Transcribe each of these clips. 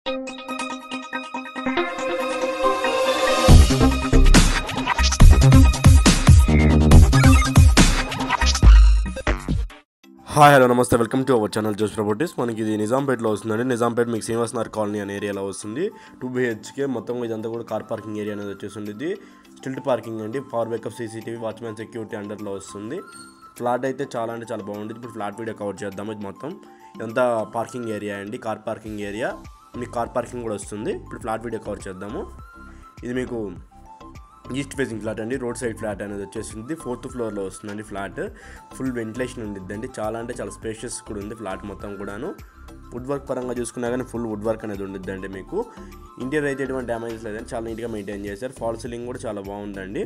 Hi hello నమస్తే, welcome to our channel జోష్ properties. మనకి ఇది నిజాంపేటలో వస్తుందండి. నిజాంపేట మీకు శ్రీనివాస్ నగర్ కాలనీ అనే ఏరియాలో వస్తుంది. 2 BHK మొత్తం ఇదంతా కూడా కార్ పార్కింగ్ ఏరియా అనేది వచ్చేసింది. స్టిల్ట్ పార్కింగ్ అండి, power backup, CCTV, watchmen security అండర్లో వస్తుంది. ఫ్లాట్ అయితే చాలా అంటే చాలా బాగుంటుంది. ఇప్పుడు ఫ్లాట్ వీడియో కవర్ చేద్దాము. ఇది మొత్తం ఇదంతా పార్కింగ్ ఏరియా అండి, కార్ పార్కింగ్ ఏరియా. మీకు కార్ పార్కింగ్ కూడా వస్తుంది. ఇప్పుడు ఫ్లాట్ వీడియో కవర్ చేద్దాము. ఇది మీకు ఈస్ట్ ఫేసింగ్ ఫ్లాట్ అండి, రోడ్ సైడ్ ఫ్లాట్ అనేది వచ్చేసింది. 4th ఫ్లోర్లో వస్తుందండి ఫ్లాట్. ఫుల్ వెంటిలేషన్ ఉండిద్దండి, చాలా అంటే చాలా స్పేషియస్ కూడా ఉంది ఫ్లాట్ మొత్తం కూడాను. వుడ్ వర్క్ పరంగా చూసుకున్నా కానీ ఫుల్ వుడ్ వర్క్ అనేది ఉండిద్దండి. మీకు ఇంటీరియర్ అయితే ఎటువంటి డ్యామేజెస్ లేదండి, చాలా నీట్గా మెయింటైన్ చేశారు. ఫాల్ సీలింగ్ కూడా చాలా బాగుందండి.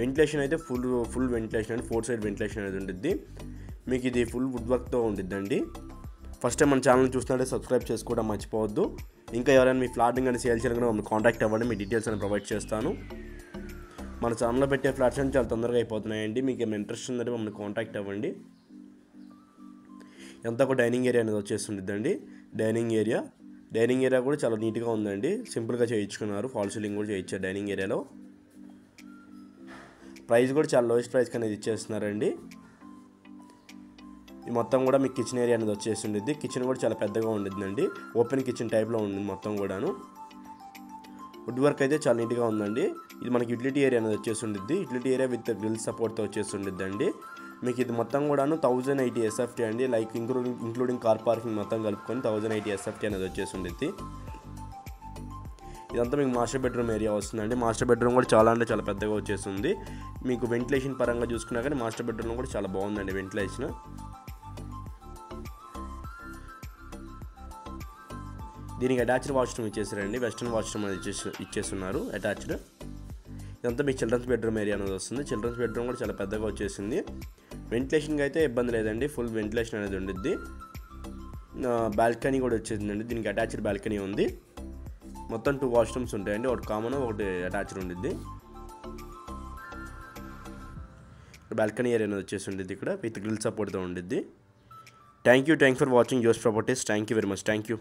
వెంటిలేషన్ అయితే ఫుల్ వెంటిలేషన్ అండి, 4 సైడ్ వెంటిలేషన్ అనేది ఉండిద్ది. మీకు ఇది ఫుల్ వుడ్ వర్క్తో ఉండిద్దండి. ఫస్ట్ టైం మన ఛానల్ చూస్తుంటే సబ్స్క్రైబ్ చేసుకోవడం మర్చిపోవద్దు. ఇంకా ఎవరైనా మీ ఫ్లాటింగ్ అని సేల్ చేయాలని మమ్మల్ని కాంటాక్ట్ అవ్వండి, మీ డీటెయిల్స్ అని ప్రొవైడ్ చేస్తాను. మన ఛానల్లో పెట్టే ఫ్లాట్స్ అని చాలా తొందరగా అయిపోతున్నాయండి. మీకు ఏమైనా ఇంట్రెస్ట్ ఉందంటే మమ్మల్ని కాంటాక్ట్ అవ్వండి. ఎంత ఒక డైనింగ్ ఏరియా అనేది వచ్చేస్తుందండి. డైనింగ్ ఏరియా కూడా చాలా నీట్గా ఉందండి, సింపుల్గా చేయించుకున్నారు. ఫాల్ సీలింగ్ కూడా చేయించారు డైనింగ్ ఏరియాలో. ప్రైస్ కూడా చాలా లోయెస్ట్ ప్రైస్కి అనేది ఇచ్చేస్తున్నారండి. ఈ మొత్తం కూడా మీకు కిచెన్ ఏరియా అనేది వచ్చేసింది. కిచెన్ కూడా చాలా పెద్దగా ఉండిద్దండి, ఓపెన్ కిచెన్ టైప్లో ఉంది మొత్తం కూడాను. వుడ్ వర్క్ అయితే చాలా నీట్గా ఉందండి. ఇది మనకి యూటిలిటీ ఏరియా అనేది వచ్చేసింది. యూటిలిటీ ఏరియా విత్ గ్రిల్ సపోర్ట్తో వచ్చేసిందండి. మీకు ఇది మొత్తం కూడాను 1080 SFT అండి, లైక్ ఇంక్లూడింగ్ కార్ పార్కింగ్ మొత్తం కలుపుకొని 1080 SFT అనేది వచ్చేసింది. ఇదంతా మీకు మాస్టర్ బెడ్రూమ్ ఏరియా వస్తుందండి. మాస్టర్ బెడ్రూమ్ కూడా చాలా అంటే చాలా పెద్దగా వచ్చేసింది. మీకు వెంటిలేషన్ పరంగా చూసుకున్నా కానీ మాస్టర్ బెడ్రూమ్ కూడా చాలా బాగుందండి వెంటిలేషన్. దీనికి అటాచ్డ్ వాష్రూమ్ ఇచ్చేసారండి, వెస్టర్న్ వాష్రూమ్ అనేది ఇచ్చేస్తున్నారు అటాచ్డ్. ఇదంతా మీకు చిల్డ్రన్స్ బెడ్రూమ్ ఏరియా అనేది వస్తుంది. చిల్డ్రన్స్ బెడ్రూమ్ కూడా చాలా పెద్దగా వచ్చేసింది. వెంటిలేషన్కి అయితే ఇబ్బంది లేదండి, ఫుల్ వెంటిలేషన్ అనేది ఉండిద్ది. బాల్కనీ కూడా వచ్చేసిందండి, దీనికి అటాచ్డ్ బాల్కనీ ఉంది. మొత్తం 2 వాష్రూమ్స్ ఉంటాయండి, ఒకటి కామన్ ఒకటి అటాచ్డ్ ఉండిద్ది. బాల్కనీ ఏరియా అనేది వచ్చేసి ఉండిద్ది ఇక్కడ, విత్ గ్రిల్ సపోర్ట్తో ఉండిద్ది. థ్యాంక్ యూ ఫర్ వాచింగ్ జోష్ properties. Thank you very much. Thank you.